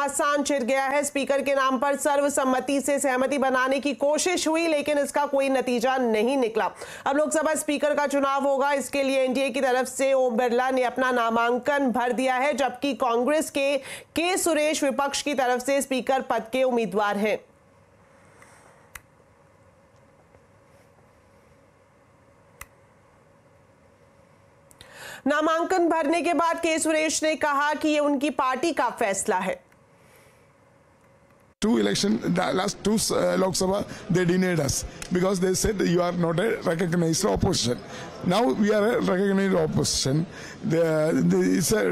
घमासान छिड़ गया है। स्पीकर के नाम पर सर्वसम्मति से सहमति बनाने की कोशिश हुई, लेकिन इसका कोई नतीजा नहीं निकला। अब लोकसभा स्पीकर का चुनाव होगा। इसके लिए एनडीए की तरफ से ओम बिरला ने अपना नामांकन भर दिया है, जबकि कांग्रेस के सुरेश विपक्ष की तरफ से स्पीकर पद के उम्मीदवार हैं। नामांकन भरने के बाद के सुरेश ने कहा कि ये उनकी पार्टी का फैसला है। Last two Lok Sabha, they denied us because they said you are not a recognized opposition. Now we are a recognized opposition. The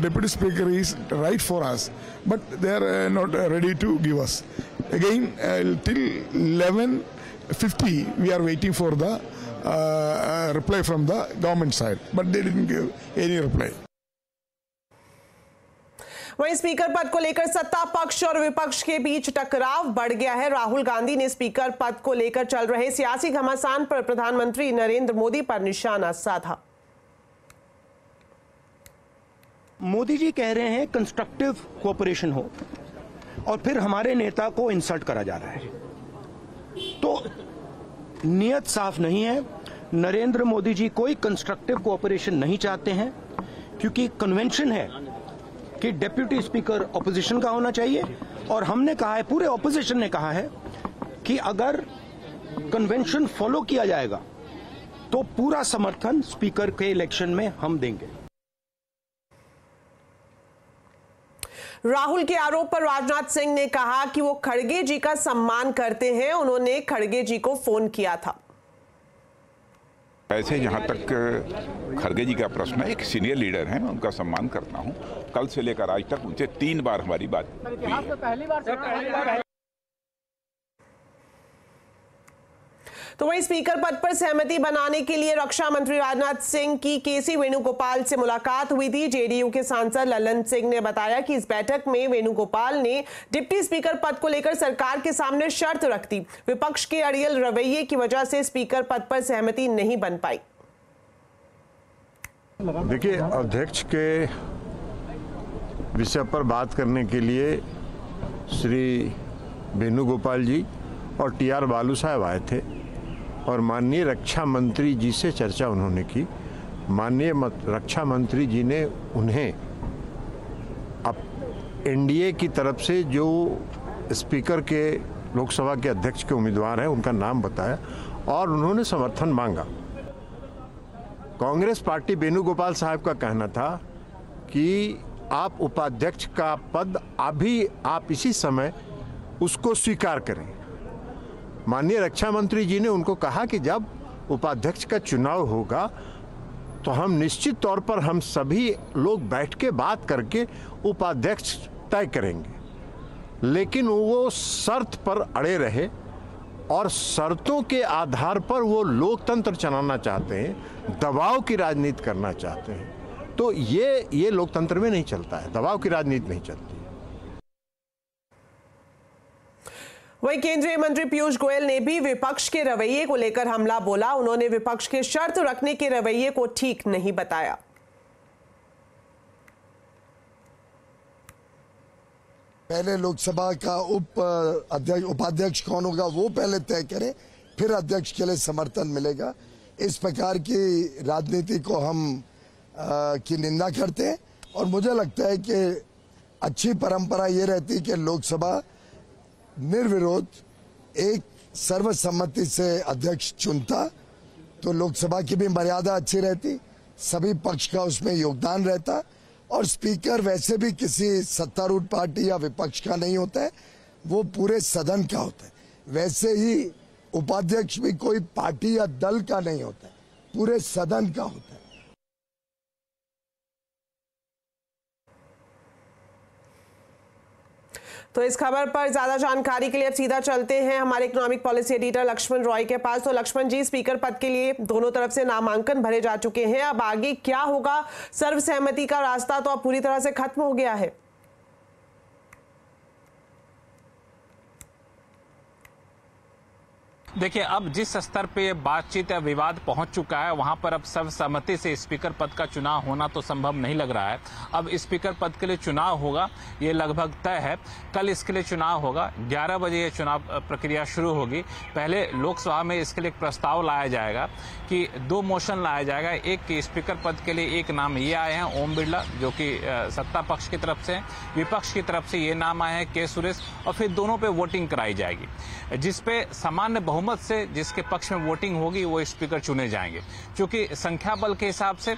deputy speaker is right for us, but they are not ready to give us. Again, till 11:50, we are waiting for the reply from the government side, but they didn't give any reply. वहीं speaker पद को लेकर सत्ता पक्ष और विपक्ष के बीच टकराव बढ़ गया है। राहुल गांधी ने स्पीकर पद को लेकर चल रहे सियासी घमासान पर प्रधानमंत्री नरेंद्र मोदी पर निशाना साधा। मोदी जी कह रहे हैं कंस्ट्रक्टिव कोऑपरेशन हो, और फिर हमारे नेता को इंसल्ट करा जा रहा है, तो नियत साफ नहीं है। नरेंद्र मोदी जी कोई कंस्ट्रक्टिव कोऑपरेशन नहीं चाहते हैं, क्योंकि कन्वेंशन है कि डेप्यूटी स्पीकर ऑपोजिशन का होना चाहिए, और हमने कहा है, पूरे ऑपोजिशन ने कहा है कि अगर कन्वेंशन फॉलो किया जाएगा तो पूरा समर्थन स्पीकर के इलेक्शन में हम देंगे। राहुल के आरोप पर राजनाथ सिंह ने कहा कि वो खड़गे जी का सम्मान करते हैं। उन्होंने खड़गे जी को फोन किया था। ऐसे जहाँ तक खड़गे जी का प्रश्न है, एक सीनियर लीडर हैं, मैं उनका सम्मान करता हूँ। कल से लेकर आज तक उनसे 3 बार हमारी बात हुई। तो वहीं स्पीकर पद पर सहमति बनाने के लिए रक्षा मंत्री राजनाथ सिंह की केसी वेणुगोपाल से मुलाकात हुई थी। जेडीयू के सांसद ललन सिंह ने बताया कि इस बैठक में वेणुगोपाल ने डिप्टी स्पीकर पद को लेकर सरकार के सामने शर्त रख दी। विपक्ष के अड़ियल रवैये की वजह से स्पीकर पद पर सहमति नहीं बन पाई। देखिए, अध्यक्ष के विषय पर बात करने के लिए श्री वेणुगोपाल जी और टीआर बालू साहब आए थे, और माननीय रक्षा मंत्री जी से चर्चा उन्होंने की। माननीय रक्षा मंत्री जी ने उन्हें अब एनडीए की तरफ से जो स्पीकर के लोकसभा के अध्यक्ष के उम्मीदवार हैं उनका नाम बताया, और उन्होंने समर्थन मांगा। कांग्रेस पार्टी वेणुगोपाल साहब का कहना था कि आप उपाध्यक्ष का पद अभी आप इसी समय उसको स्वीकार करें। माननीय रक्षा मंत्री जी ने उनको कहा कि जब उपाध्यक्ष का चुनाव होगा तो हम निश्चित तौर पर हम सभी लोग बैठ के बात करके उपाध्यक्ष तय करेंगे। लेकिन वो शर्त पर अड़े रहे, और शर्तों के आधार पर वो लोकतंत्र चलाना चाहते हैं, दबाव की राजनीति करना चाहते हैं। तो ये लोकतंत्र में नहीं चलता है, दबाव की राजनीति नहीं चलती। वहीं केंद्रीय मंत्री पीयूष गोयल ने भी विपक्ष के रवैये को लेकर हमला बोला। उन्होंने विपक्ष के शर्त रखने के रवैये को ठीक नहीं बताया। पहले लोकसभा का उपाध्यक्ष कौन होगा वो पहले तय करें, फिर अध्यक्ष के लिए समर्थन मिलेगा। इस प्रकार की राजनीति को हम की निंदा करते हैं, और मुझे लगता है कि अच्छी परंपरा ये रहती कि लोकसभा निर्विरोध एक सर्वसम्मति से अध्यक्ष चुनता, तो लोकसभा की भी मर्यादा अच्छी रहती, सभी पक्ष का उसमें योगदान रहता, और स्पीकर वैसे भी किसी सत्तारूढ़ पार्टी या विपक्ष का नहीं होता है, वो पूरे सदन का होता है। वैसे ही उपाध्यक्ष भी कोई पार्टी या दल का नहीं होता है, पूरे सदन का होता है। तो इस खबर पर ज्यादा जानकारी के लिए अब सीधा चलते हैं हमारे economic policy editor Laxman Roy के पास। तो लक्ष्मण जी, स्पीकर पद के लिए दोनों तरफ से नामांकन भरे जा चुके हैं, अब आगे क्या होगा? सर्वसहमति का रास्ता तो अब पूरी तरह से खत्म हो गया है। देखिए, अब जिस स्तर पे बातचीत या विवाद पहुंच चुका है वहां पर अब सर्वसम्मति से स्पीकर पद का चुनाव होना तो संभव नहीं लग रहा है। अब स्पीकर पद के लिए चुनाव होगा, ये लगभग तय है। कल इसके लिए चुनाव होगा, 11 बजे ये चुनाव प्रक्रिया शुरू होगी। पहले लोकसभा में इसके लिए एक प्रस्ताव लाया जाएगा कि 2 मोशन लाया जाएगा। एक कि स्पीकर पद के लिए एक नाम ये आए हैं ओम बिरला, जो कि सत्ता पक्ष की तरफ से, विपक्ष की तरफ से ये नाम आए हैं के सुरेश, और फिर दोनों पे वोटिंग कराई जाएगी, जिसपे सामान्य बहुमत से जिसके पक्ष में वोटिंग होगी वो स्पीकर चुने जाएंगे। क्योंकि संख्या बल के हिसाब से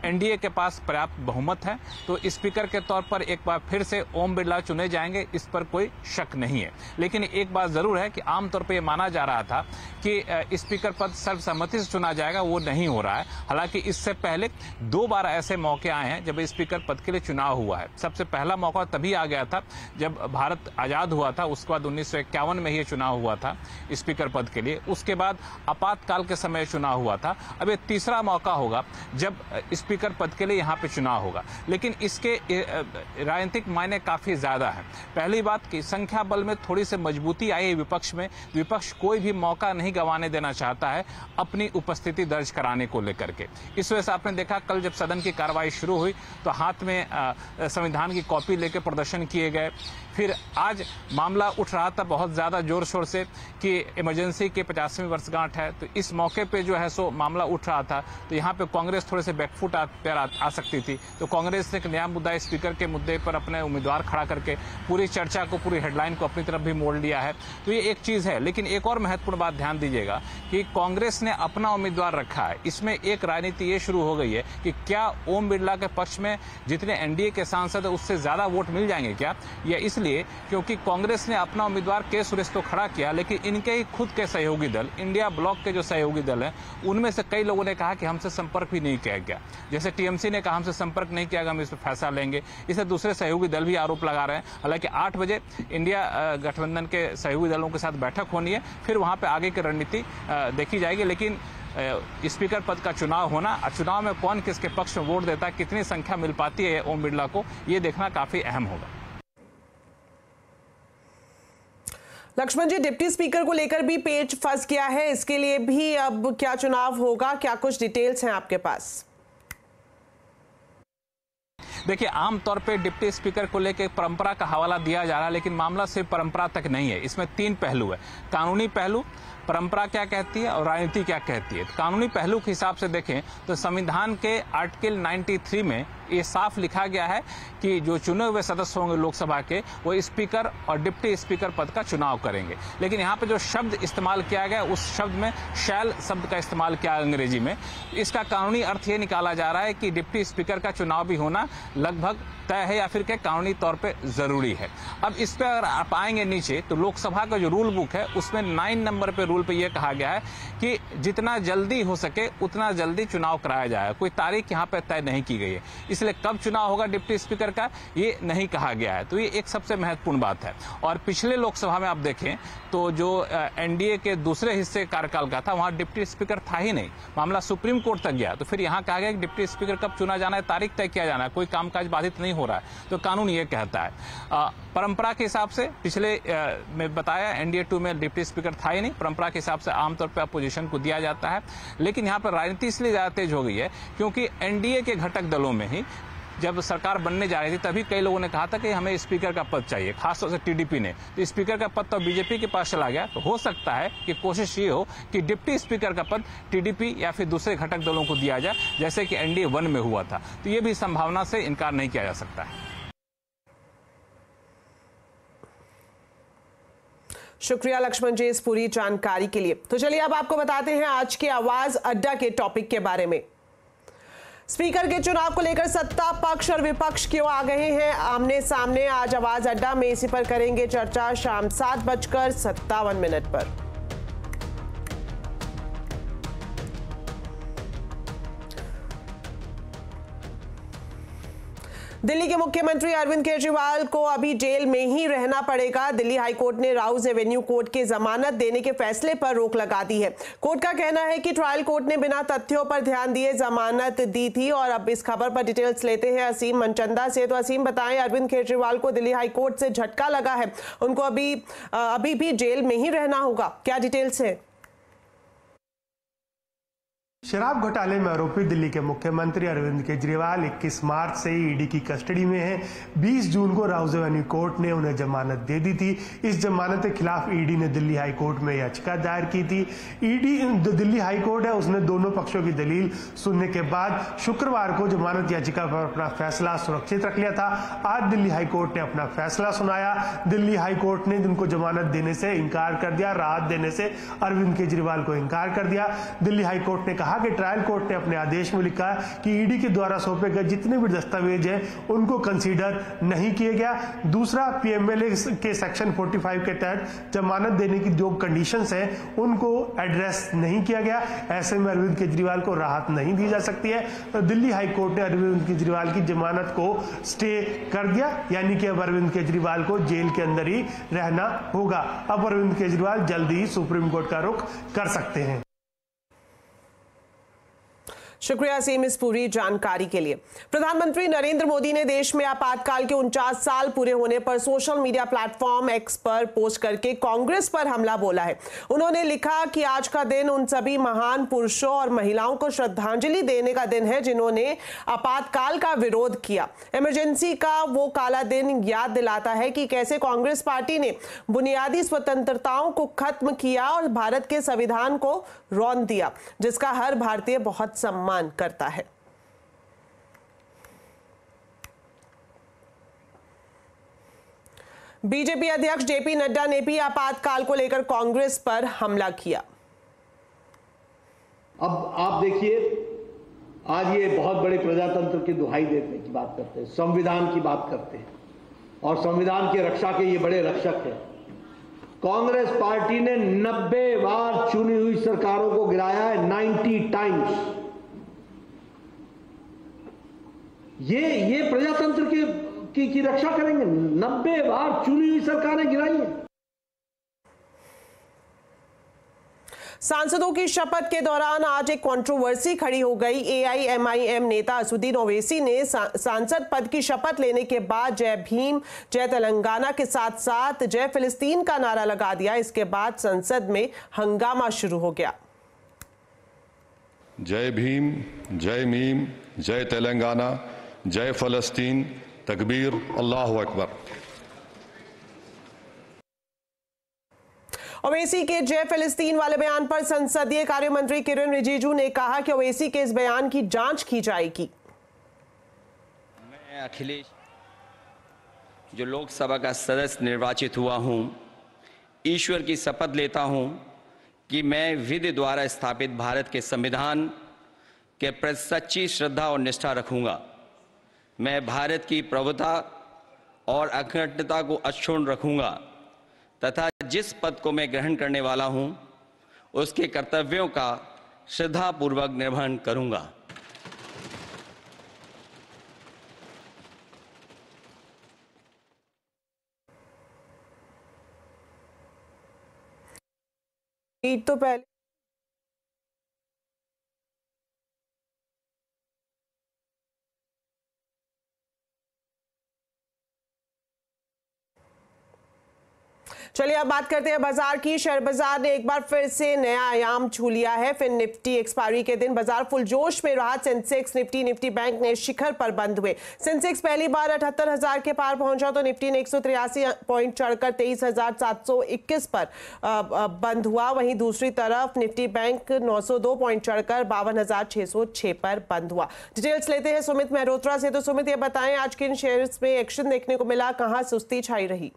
एनडीए के पास पर्याप्त बहुमत है, तो स्पीकर के तौर पर एक बार फिर से ओम बिरला चुने जाएंगे, इस पर कोई शक नहीं है। लेकिन एक बात जरूर है कि आमतौर पर यह माना जा रहा था कि स्पीकर पद सर्वसम्मति से चुना जाएगा, वो नहीं हो रहा है। हालांकि इससे पहले 2 बार ऐसे मौके आए हैं जब स्पीकर पद के लिए चुनाव हुआ है। सबसे पहला मौका तभी आ गया था जब भारत आजाद हुआ था, उसके बाद 1951 में ये चुनाव हुआ था स्पीकर पद के लिए। उसके बाद आपातकाल के समय चुनाव हुआ था। अब ये तीसरा मौका होगा जब स्पीकर पद के लिए यहाँ पे चुनाव होगा। लेकिन इसके राजनीतिक मायने काफी ज्यादा है। पहली बात कि संख्या बल में थोड़ी सी मजबूती आई है विपक्ष में। विपक्ष कोई भी मौका नहीं गंवाने देना चाहता है अपनी उपस्थिति दर्ज कराने को लेकर के। इस वजह से आपने देखा कल जब सदन की कार्रवाई शुरू हुई तो हाथ में संविधान की कॉपी लेकर प्रदर्शन किए गए। फिर आज मामला उठ रहा था बहुत ज्यादा जोर शोर से कि इमरजेंसी के 50वीं वर्षगांठ है, तो इस मौके पे जो है सो मामला उठ रहा था। तो यहाँ पे कांग्रेस थोड़े से बैकफुट आ सकती थी, तो कांग्रेस ने एक नया मुद्दा स्पीकर के मुद्दे पर अपने उम्मीदवार खड़ा करके पूरी चर्चा को, पूरी हेडलाइन को अपनी तरफ भी मोड़ लिया है। तो ये एक चीज है। लेकिन एक और महत्वपूर्ण बात ध्यान दीजिएगा कि कांग्रेस ने अपना उम्मीदवार रखा है। इसमें एक राजनीति ये शुरू हो गई है कि क्या ओम बिरला के पक्ष में जितने एनडीए के सांसद है उससे ज्यादा वोट मिल जाएंगे क्या, या इसलिए क्योंकि कांग्रेस ने अपना उम्मीदवार के सुरेश तो खड़ा किया, लेकिन इनके ही खुद के सहयोगी दल, इंडिया ब्लॉक के जो सहयोगी दल हैं, उनमें से कई लोगों ने कहा कि हमसे संपर्क भी नहीं किया गया। जैसे टीएमसी ने कहा हमसे संपर्क नहीं किया, हम इस पर फैसला लेंगे। इसे दूसरे सहयोगी दल भी आरोप लगा रहे हैं। हालांकि 8 बजे इंडिया गठबंधन के सहयोगी दलों के साथ बैठक होनी है, फिर वहां पे आगे की रणनीति देखी जाएगी। लेकिन स्पीकर पद का चुनाव होना, चुनाव में कौन किसके पक्ष में वोट देता है, कितनी संख्या मिल पाती है ओम बिरला को, ये देखना काफी अहम होगा। लक्ष्मण जी, डिप्टी स्पीकर को लेकर भी पेच फंस गया है, इसके लिए भी अब क्या चुनाव होगा, क्या कुछ डिटेल्स हैं आपके पास? देखिए, आमतौर पे डिप्टी स्पीकर को लेकर परंपरा का हवाला दिया जा रहा है, लेकिन मामला सिर्फ परंपरा तक नहीं है। इसमें 3 पहलू है। कानूनी पहलू, परंपरा क्या कहती है और राजनीति क्या कहती है। कानूनी पहलू के हिसाब से देखें तो संविधान के आर्टिकल 93 में ये साफ लिखा गया है कि जो चुने हुए सदस्य होंगे लोकसभा के, वो स्पीकर और डिप्टी स्पीकर पद का चुनाव करेंगे। लेकिन यहाँ पे जो शब्द इस्तेमाल किया गया, उस शब्द में शैल शब्द का इस्तेमाल किया अंग्रेजी में। इसका कानूनी अर्थ ये निकाला जा रहा है कि डिप्टी स्पीकर का चुनाव भी होना लगभग तय है या फिर क्या कानूनी तौर पे जरूरी है। अब इस पे अगर आप आएंगे नीचे तो लोकसभा का जो रूल बुक है उसमें 9 नंबर पे रूल पे ये कहा गया है कि जितना जल्दी हो सके उतना जल्दी चुनाव कराया जाए। कोई तारीख यहाँ पे तय नहीं की गई है, इसलिए कब चुनाव होगा डिप्टी स्पीकर का ये नहीं कहा गया है। तो ये एक सबसे महत्वपूर्ण बात है। और पिछले लोकसभा में आप देखें तो जो एनडीए के दूसरे हिस्से कार्यकाल का था, वहां डिप्टी स्पीकर था ही नहीं, मामला सुप्रीम कोर्ट तक गया। तो फिर यहाँ कहा गया कि डिप्टी स्पीकर कब चुना जाना है, तारीख तय किया जाना है, कोई कामकाज बाधित नहीं हो रहा है। तो कानून ये कहता है। परंपरा के हिसाब से पिछले में बताया एनडीए 2 में डिप्टी स्पीकर था ही नहीं। परंपरा के हिसाब से आमतौर पर अपोजिशन को दिया जाता है। लेकिन यहाँ पर राजनीति इसलिए ज्यादा तेज हो गई है क्योंकि एनडीए के घटक दलों में ही जब सरकार बनने जा रही थी तभी कई लोगों ने कहा था कि हमें स्पीकर का पद चाहिए, खासतौर से टीडीपी ने। तो स्पीकर का पद तो बीजेपी के पास चला गया। तो हो सकता है कि कोशिश ये हो कि डिप्टी स्पीकर का पद टीडीपी या फिर दूसरे घटक दलों को दिया जाए, जैसे कि एनडीए 1 में हुआ था। तो ये भी संभावना से इनकार नहीं किया जा सकता है। शुक्रिया लक्ष्मण जी इस पूरी जानकारी के लिए। तो चलिए अब आपको बताते हैं आज के आवाज अड्डा के टॉपिक के बारे में। स्पीकर के चुनाव को लेकर सत्ता पक्ष और विपक्ष क्यों आ गए हैं आमने सामने, आज आवाज अड्डा में इसी पर करेंगे चर्चा शाम 7:57 पर। दिल्ली के मुख्यमंत्री अरविंद केजरीवाल को अभी जेल में ही रहना पड़ेगा। दिल्ली हाईकोर्ट ने राउज एवेन्यू कोर्ट के जमानत देने के फैसले पर रोक लगा दी है। कोर्ट का कहना है कि ट्रायल कोर्ट ने बिना तथ्यों पर ध्यान दिए जमानत दी थी। और अब इस खबर पर डिटेल्स लेते हैं असीम मनचंदा से। तो असीम बताएं, अरविंद केजरीवाल को दिल्ली हाईकोर्ट से झटका लगा है, उनको अभी भी जेल में ही रहना होगा, क्या डिटेल्स है? शराब घोटाले में आरोपी दिल्ली के मुख्यमंत्री अरविंद केजरीवाल 21 मार्च से ईडी की कस्टडी में हैं। 20 जून को राउज एवेन्यू कोर्ट ने उन्हें जमानत दे दी थी। इस जमानत के खिलाफ ईडी ने दिल्ली हाई कोर्ट में याचिका दायर की थी। दिल्ली हाई कोर्ट है उसने दोनों पक्षों की दलील सुनने के बाद शुक्रवार को जमानत याचिका पर अपना फैसला सुरक्षित रख लिया था। आज दिल्ली हाई कोर्ट ने अपना फैसला सुनाया। दिल्ली हाई कोर्ट ने उनको जमानत देने से इनकार कर दिया, राहत देने से अरविंद केजरीवाल को इनकार कर दिया। दिल्ली हाई कोर्ट ने कहा कि ट्रायल कोर्ट ने अपने आदेश में लिखा कि ईडी के द्वारा सौंपे गए जितने भी दस्तावेज हैं उनको कंसीडर नहीं किया गया। दूसरा, पीएमएलए के सेक्शन 45 के तहत जमानत देने की जो कंडीशंस हैं उनको एड्रेस नहीं किया गया। ऐसे में अरविंद केजरीवाल को राहत नहीं दी जा सकती है। तो दिल्ली हाई कोर्ट ने अरविंद केजरीवाल की जमानत को स्टे कर दिया, यानी कि अब अरविंद केजरीवाल को जेल के अंदर ही रहना होगा। अब अरविंद केजरीवाल जल्दी ही सुप्रीम कोर्ट का रुख कर सकते हैं। शुक्रिया सीम इस पूरी जानकारी के लिए। प्रधानमंत्री नरेंद्र मोदी ने देश में आपातकाल के 49 साल पूरे होने पर सोशल मीडिया प्लेटफॉर्म एक्स पर पोस्ट करके कांग्रेस पर हमला बोला है। उन्होंने लिखा कि आज का दिन उन सभी महान पुरुषों और महिलाओं को श्रद्धांजलि देने का दिन है जिन्होंने आपातकाल का विरोध किया। इमरजेंसी का वो काला दिन याद दिलाता है कि कैसे कांग्रेस पार्टी ने बुनियादी स्वतंत्रताओं को खत्म किया और भारत के संविधान को रौंद दिया, जिसका हर भारतीय बहुत सम्मान करता है। बीजेपी अध्यक्ष जेपी नड्डा ने भी आपातकाल को लेकर कांग्रेस पर हमला किया। अब आप देखिए, आज ये बहुत बड़े प्रजातंत्र की दुहाई देने की बात करते हैं, संविधान की बात करते हैं और संविधान की रक्षा के ये बड़े रक्षक हैं। कांग्रेस पार्टी ने 90 बार चुनी हुई सरकारों को गिराया है, 90 टाइम्स। ये प्रजातंत्र की रक्षा करेंगे? 90 बार चुनी हुई सरकारें गिराई हैं। सांसदों की शपथ के दौरान आज एक कंट्रोवर्सी खड़ी हो गई। एआईएमआईएम नेता असदुद्दीन ओवैसी ने सांसद पद की शपथ लेने के बाद जय भीम, जय तेलंगाना के साथ साथ जय फिलिस्तीन का नारा लगा दिया। इसके बाद संसद में हंगामा शुरू हो गया। जय भीम, जय मीम, जय तेलंगाना, जय फलस्तीन, तकबीर, अल्लाहु अकबर। ओवैसी के जय फिलिस्तीन वाले बयान पर संसदीय कार्य मंत्री किरेन रिजिजू ने कहा कि ओवैसी के इस बयान की जांच की जाएगी। मैं अखिलेश जो लोकसभा का सदस्य निर्वाचित हुआ हूं, ईश्वर की शपथ लेता हूं कि मैं विधि द्वारा स्थापित भारत के संविधान के प्रति सच्ची श्रद्धा और निष्ठा रखूंगा। मैं भारत की प्रभुता और अखंडता को अक्षुण्ण रखूंगा तथा जिस पद को मैं ग्रहण करने वाला हूं उसके कर्तव्यों का श्रद्धापूर्वक निर्वहन करूंगा। तो पहले चलिए अब बात करते हैं बाजार की। शेयर बाजार ने एक बार फिर से नया आयाम छू लिया है। फिर निफ्टी एक्सपायरी के दिन बाजार फुल जोश में रहा। सेंसेक्स, निफ्टी बैंक ने शिखर पर बंद हुए। सेंसेक्स पहली बार 78,000 के पार पहुंचा तो निफ्टी ने 183 पॉइंट चढ़कर 23,721 पर बंद हुआ। वहीं दूसरी तरफ निफ्टी बैंक 902 पॉइंट चढ़कर 52,606 पर बंद हुआ। डिटेल्स लेते हैं सुमित मेहरोत्रा से। तो सुमित, ये बताएं आज किन शेयर्स में एक्शन देखने को मिला, कहां सुस्ती छाई रही?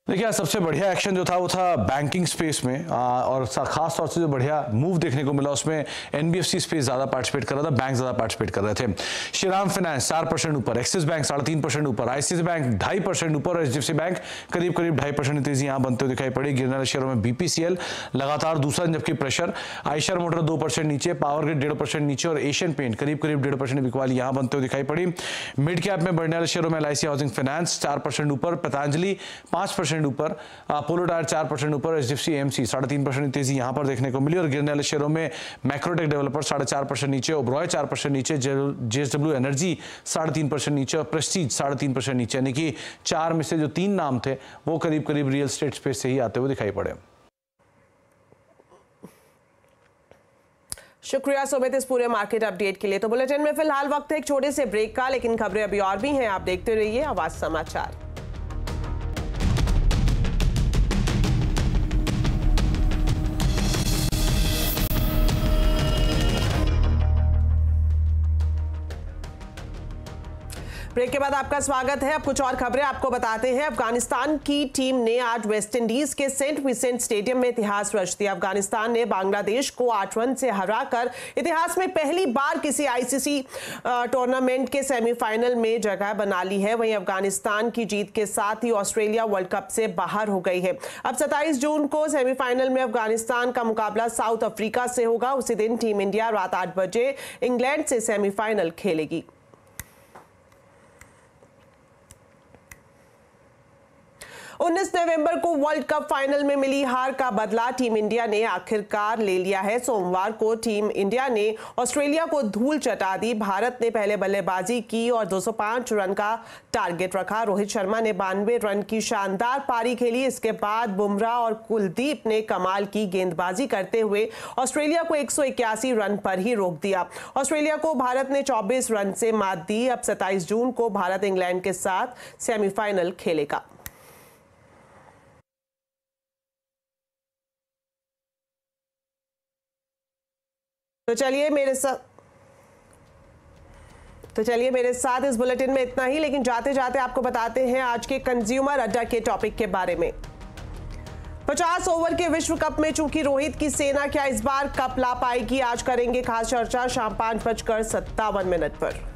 देखिए, सबसे बढ़िया एक्शन जो था वो था बैंकिंग स्पेस में, और खास तौर से जो बढ़िया मूव देखने को मिला उसमें एनबीएफसी स्पेस ज्यादा पार्टिसिपेट कर रहा था, बैंक ज्यादा पार्टिसिपेट कर रहे थे। श्रीराम फाइनेंस 4% ऊपर, एक्सिस बैंक 3.5% ऊपर, आईसीआईसीआई बैंक 2.5% ऊपर और एचडीएफसी बैंक करीब 2.5% तेजी यहां बनते हुए दिखाई पड़ी। गिरने वाले शेयरों में बीपीसीएल लगातार दूसरा दिन, जबकि प्रेशर आयशर मोटर 2% नीचे, पावर ग्रिड 1.5% नीचे और एशियन पेंट करीब 1.5% बिकवाली यहां बनते हुए दिखाई पड़ी। मिड कैप में बढ़ने वाले शेयरों में एलआईसी हाउसिंग फाइनेंस 4% ऊपर, पतंजलि 5% ऊपर, अपोलो टायर 4% ऊपर, एचडीएफसी एएमसी 3.5% तेजी यहां पर देखने को मिली। और गिरने वाले शेयरों में मैक्रोटेक डेवलपर 4.5% नीचे, ओबरॉय 4% नीचे, जेएसडब्ल्यू एनर्जी 3.5% नीचे और प्रेस्टीज 3.5% नीचे, यानी कि 4 में से जो 3 नाम थे वो करीब रियल एस्टेट स्पेस से ही आते हुए दिखाई पड़े। शुक्रिया सुमित इस पूरे मार्केट अपडेट के लिए। तो बुलेटिन में फिलहाल वक्त है एक छोटे से ब्रेक का, लेकिन खबरें अभी और भी हैं। आप देखते रहिए आवाज समाचार। ब्रेक के बाद आपका स्वागत है। अब कुछ और खबरें आपको बताते हैं। अफगानिस्तान की टीम ने आज वेस्ट इंडीज के सेंट विंसेंट स्टेडियम में इतिहास रच दिया। अफगानिस्तान ने बांग्लादेश को 8 रन से हराकर इतिहास में पहली बार किसी आईसीसी टूर्नामेंट के सेमीफाइनल में जगह बना ली है। वहीं अफगानिस्तान की जीत के साथ ही ऑस्ट्रेलिया वर्ल्ड कप से बाहर हो गई है। अब 27 जून को सेमीफाइनल में अफगानिस्तान का मुकाबला साउथ अफ्रीका से होगा। उसी दिन टीम इंडिया रात 8 बजे इंग्लैंड से सेमीफाइनल खेलेगी। 19 नवंबर को वर्ल्ड कप फाइनल में मिली हार का बदला टीम इंडिया ने आखिरकार ले लिया है। सोमवार को टीम इंडिया ने ऑस्ट्रेलिया को धूल चटा दी। भारत ने पहले बल्लेबाजी की और 205 रन का टारगेट रखा। रोहित शर्मा ने 92 रन की शानदार पारी खेली। इसके बाद बुमराह और कुलदीप ने कमाल की गेंदबाजी करते हुए ऑस्ट्रेलिया को 181 रन पर ही रोक दिया। ऑस्ट्रेलिया को भारत ने 24 रन से मात दी। अब 27 जून को भारत इंग्लैंड के साथ सेमीफाइनल खेलेगा। तो चलिए मेरे साथ इस बुलेटिन में इतना ही, लेकिन जाते जाते आपको बताते हैं आज के कंज्यूमर अड्डा के टॉपिक के बारे में। 50 ओवर के विश्व कप में चूंकि रोहित की सेना क्या इस बार कप ला पाएगी, आज करेंगे खास चर्चा शाम 5:57 पर।